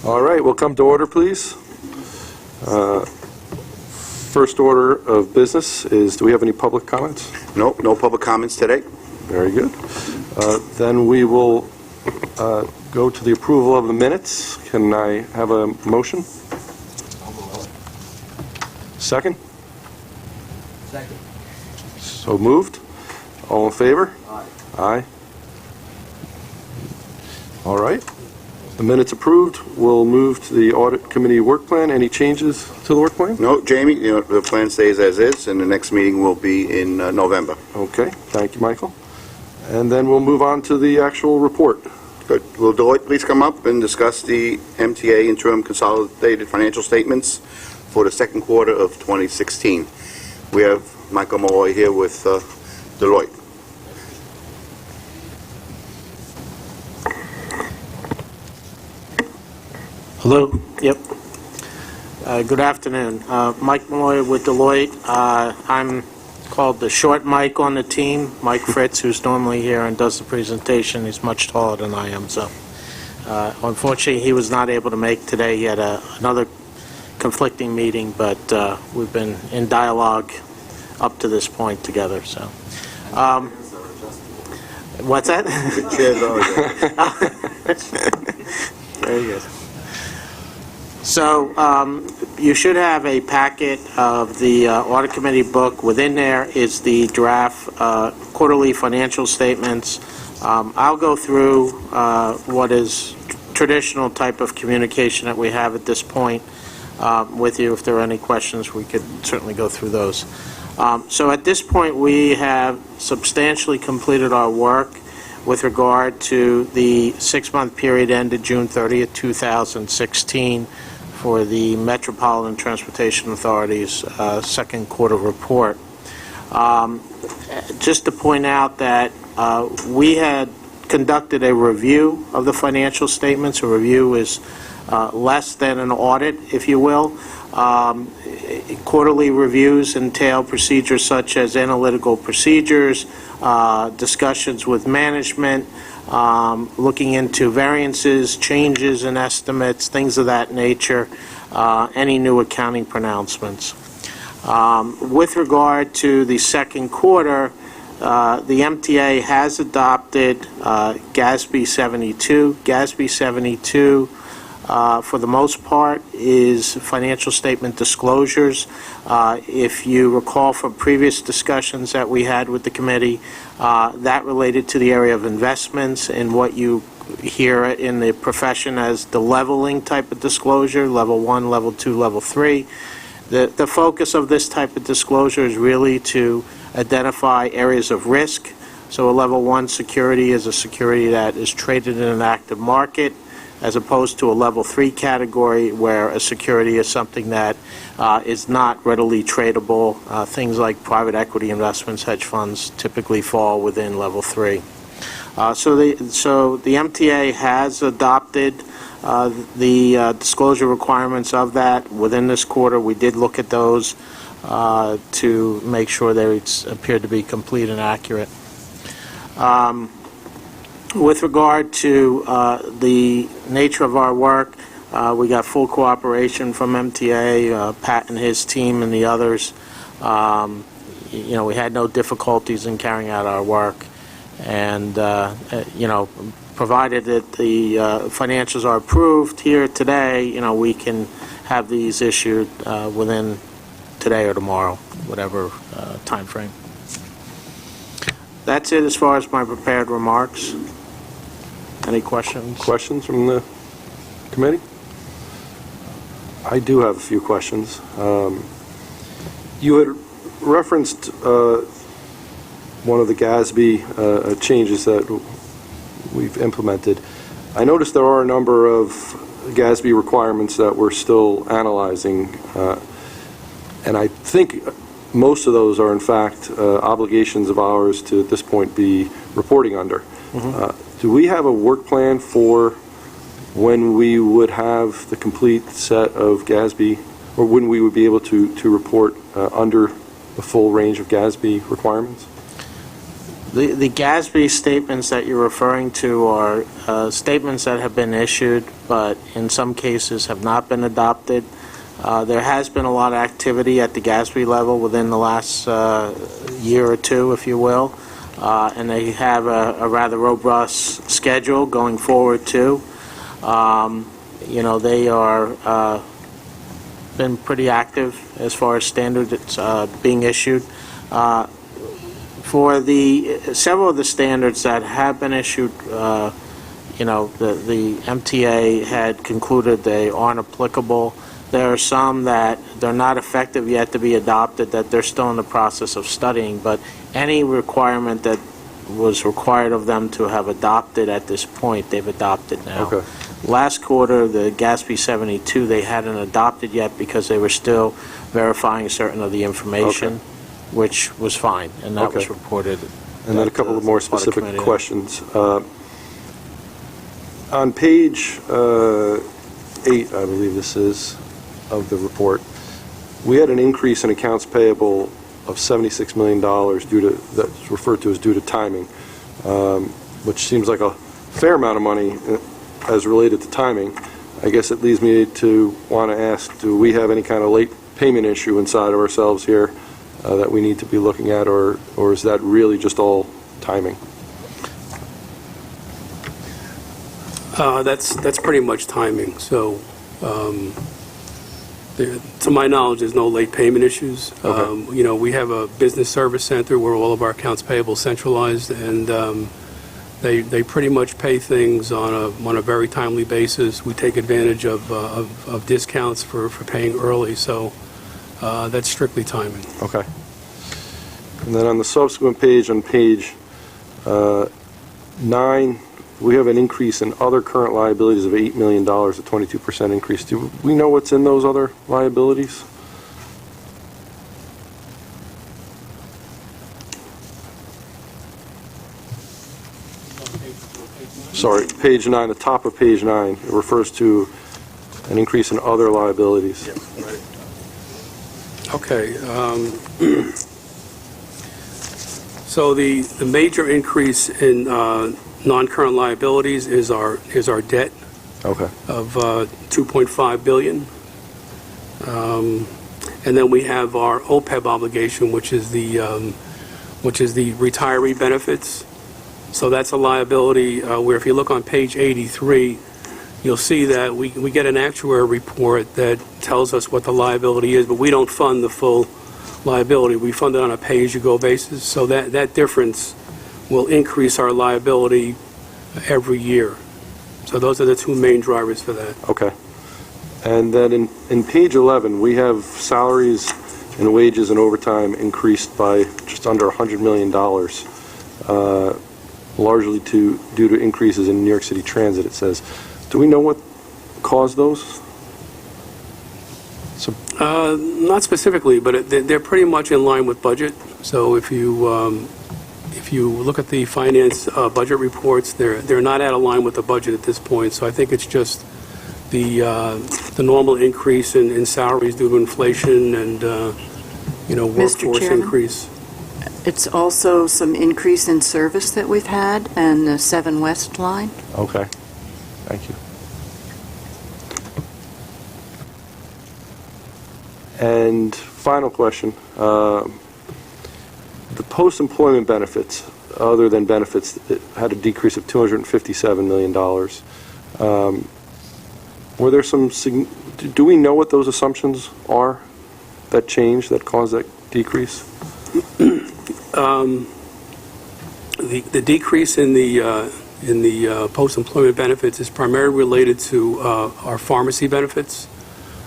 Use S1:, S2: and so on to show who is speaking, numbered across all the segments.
S1: All right, we'll come to order, please. First order of business is, do we have any public comments?
S2: No public comments today.
S1: Very good. Then we will go to the approval of the minutes. Can I have a motion? Second?
S3: Second.
S1: So moved. All in favor?
S3: Aye.
S1: Aye. All right. The minutes approved. We'll move to the audit committee work plan. Any changes to the work plan?
S2: No, Jamie, the plan stays as is, and the next meeting will be in November.
S1: Okay. Thank you, Michael. And then we'll move on to the actual report.
S2: Good. Will Deloitte please come up and discuss the MTA interim consolidated financial statements for the second quarter of 2016? We have Michael Malloy here with Deloitte.
S4: Hello. Yep. Good afternoon. Mike Malloy with Deloitte. I'm called the short Mike on the team. Mike Fritz, who's normally here and does the presentation, he's much taller than I am. So, unfortunately, he was not able to make today. He had another conflicting meeting, but we've been in dialogue up to this point together. So, what's that?
S2: The chair's always
S4: Very good. So you should have a packet of the audit committee book. Within there is the draft quarterly financial statements. I'll go through what is traditional type of communication that we have at this point with you. If there are any questions, we could certainly go through those. So at this point, we have substantially completed our work with regard to the 6-month period ended June 30th, 2016 for the Metropolitan Transportation Authority's second quarter report. Just to point out that we had conducted a review of the financial statements. A review is less than an audit, if you will. Quarterly reviews entail procedures such as analytical procedures, discussions with management, looking into variances, changes in estimates, things of that nature, any new accounting pronouncements. With regard to the second quarter, the MTA has adopted GASB 72. GASB 72 for the most part is financial statement disclosures. If you recall from previous discussions that we had with the committee, that related to the area of investments and what you hear in the profession as the leveling type of disclosure, level 1, level 2, level 3. The focus of this type of disclosure is really to identify areas of risk. So a level 1 security is a security that is traded in an active market, as opposed to a level 3 category where a security is something that is not readily tradable. Things like private equity investments, hedge funds typically fall within level 3. So the MTA has adopted the disclosure requirements of that within this quarter. We did look at those to make sure they appeared to be complete and accurate. With regard to the nature of our work, we got full cooperation from MTA, Pat and his team and the others. We had no difficulties in carrying out our work, and provided that the financials are approved here today, we can have these issued within today or tomorrow, whatever time frame. That's it as far as my prepared remarks. Any questions?
S1: Questions from the committee? I do have a few questions. You had referenced one of the GASB changes that we've implemented. I noticed there are a number of GASB requirements that we're still analyzing, and I think most of those are in fact obligations of ours to at this point be reporting under. Do we have a work plan for when we would have the complete set of GASB, or when we would be able to report under the full range of GASB requirements?
S4: The GASB statements that you're referring to are statements that have been issued, but in some cases have not been adopted. There has been a lot of activity at the GASB level within the last year or two, if you will, and they have a rather robust schedule going forward, too. They are been pretty active as far as standards being issued. For several of the standards that have been issued, the MTA had concluded they aren't applicable. There are some that they're not effective yet to be adopted, that they're still in the process of studying, but any requirement that was required of them to have adopted at this point, they've adopted now.
S1: Okay.
S4: Last quarter, the GASB 72, they hadn't adopted yet because they were still verifying certain of the information, which was fine, and that was reported.
S1: And then a couple of more specific questions. On page 8, I believe this is, of the report, we had an increase in accounts payable of $76 million that's referred to as due to timing, which seems like a fair amount of money as related to timing. I guess it leads me to want to ask, do we have any kind of late payment issue inside of ourselves here that we need to be looking at, or is that really just all timing?
S5: That's pretty much timing. So, to my knowledge, there's no late payment issues.
S1: Okay.
S5: We have a business service center where all of our accounts payable centralized, and they pretty much pay things on a very timely basis. We take advantage of discounts for paying early, so that's strictly timing.
S1: Okay. And then on the subsequent page, on page 9, we have an increase in other current liabilities of $8 million, a 22% increase. Do we know what's in those other liabilities? Sorry, page 9, the top of page 9, it refers to an increase in other liabilities.
S5: Okay. So the major increase in non-current liabilities is our debt
S1: Okay.
S5: of $2.5 billion. And then we have our OPEB obligation, which is the retiree benefits. So that's a liability where if you look on page 83, you'll see that we get an actuary report that tells us what the liability is, but we don't fund the full liability. We fund it on a pay-as-you-go basis. So that difference will increase our liability every year. So those are the two main drivers for that.
S1: Okay. And then in page 11, we have salaries and wages and overtime increased by just under $100 million, largely due to increases in New York City Transit, it says. Do we know what caused those?
S5: Not specifically, but they're pretty much in line with budget. So if you look at the finance budget reports, they're not out of line with the budget at this point. So I think it's just the normal increase in salaries due to inflation and workforce increase.
S6: It's also some increase in service that we've had and the 7 West line.
S1: Okay. Thank you. And final question. The post-employment benefits, other than benefits, it had a decrease of $257 million. Were there some, do we know what those assumptions are that changed, that caused that decrease?
S5: The decrease in the post-employment benefits is primarily related to our pharmacy benefits.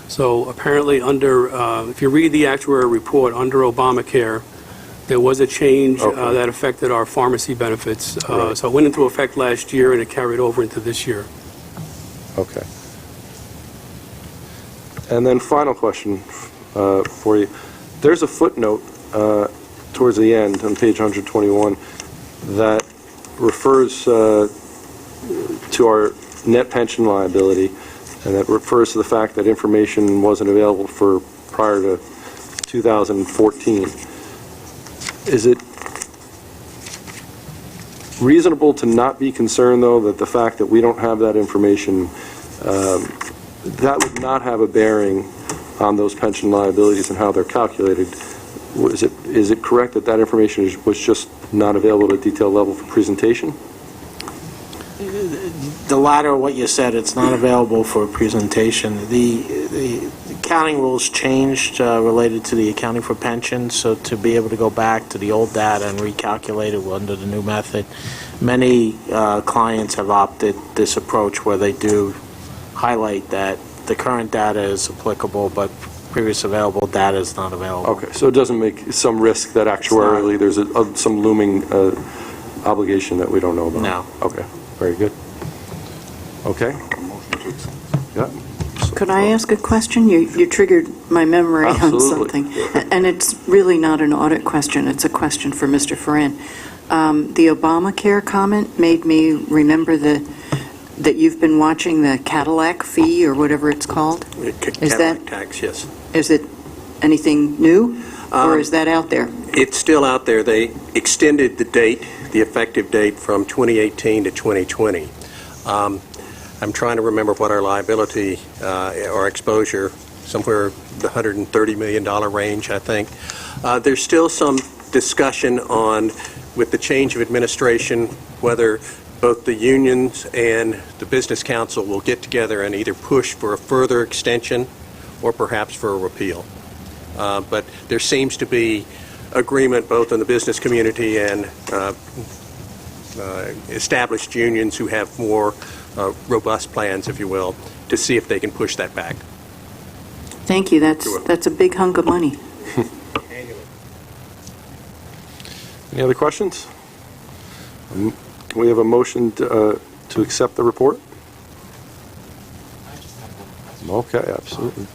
S5: So apparently if you read the actuary report, under Obamacare, there was a change that affected our pharmacy benefits.
S1: Right.
S5: So it went into effect last year and it carried over into this year.
S1: Okay. And then final question for you. There's a footnote towards the end on page 121 that refers to our net pension liability, and that refers to the fact that information wasn't available for prior to 2014. Is it reasonable to not be concerned, though, that the fact that we don't have that information, that would not have a bearing on those pension liabilities and how they're calculated? Is it correct that that information was just not available at a detailed level for presentation?
S4: The latter of what you said, it's not available for presentation. The accounting rules changed related to the accounting for pensions, so to be able to go back to the old data and recalculate it under the new method, many clients have opted this approach where they do highlight that the current data is applicable, but previous available data is not available.
S1: Okay, so it doesn't make some risk that actuarially there's some looming obligation that we don't know about?
S4: No.
S1: Okay, very good. Okay. Yeah.
S6: Could I ask a question? You triggered my memory on
S1: Absolutely.
S6: something. And it's really not an audit question, it's a question for Mr. Ferran. The Obamacare comment made me remember that you've been watching the Cadillac fee, or whatever it's called.
S7: Cadillac tax, yes.
S6: Is it anything new, or is that out there?
S7: It's still out there. They extended the date, the effective date, from 2018 to 2020. I'm trying to remember what our liability or exposure, somewhere the $130 million range, I think. There's still some discussion on, with the change of administration, whether both the unions and the Business Council will get together and either push for a further extension or perhaps for a repeal. But there seems to be agreement both in the business community and established unions who have more robust plans, if you will, to see if they can push that back.
S6: Thank you, that's a big hunk of money.
S1: Any other questions? Can we have a motion to accept the report? Okay, absolutely.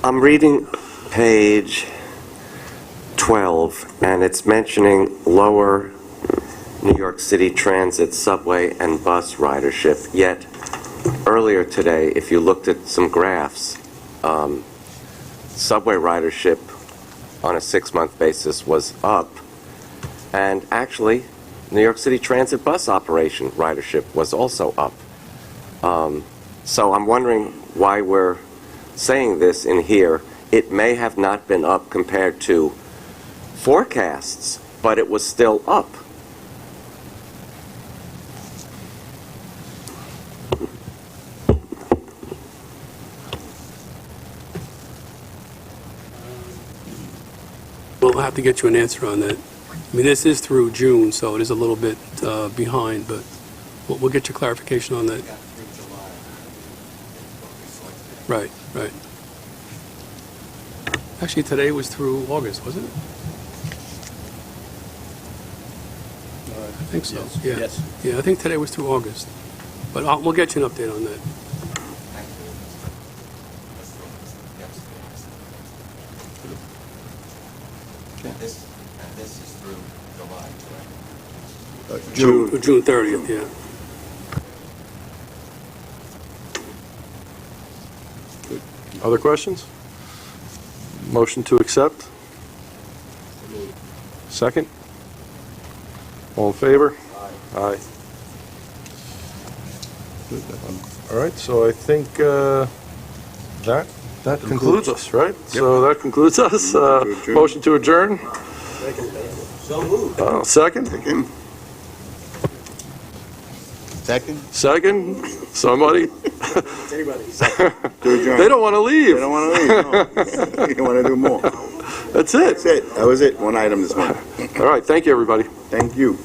S8: I'm reading page 12, and it's mentioning lower New York City Transit, subway, and bus ridership. Yet, earlier today, if you looked at some graphs, subway ridership on a 6-month basis was up, and actually, New York City Transit bus operation ridership was also up. So I'm wondering why we're saying this in here. It may have not been up compared to forecasts, but it was still up.
S5: We'll have to get you an answer on that. I mean, this is through June, so it is a little bit behind, but we'll get your clarification on that. Right, right. Actually, today was through August, wasn't it? I think so, yeah.
S3: Yes.
S5: Yeah, I think today was through August. But we'll get you an update on that.
S9: This is through July, correct?
S5: June 30th, yeah.
S1: Other questions? Motion to accept? Second? All in favor? Aye. All right, so I think that concludes us, right? So that concludes us. Motion to adjourn?
S3: So moved.
S1: Second?
S2: Second?
S1: Second? Somebody?
S3: Anybody?
S1: They don't want to leave.
S2: They don't want to leave, no. You want to do more.
S1: That's it.
S2: That's it. That was it. One item this month.
S1: All right, thank you, everybody.
S2: Thank you.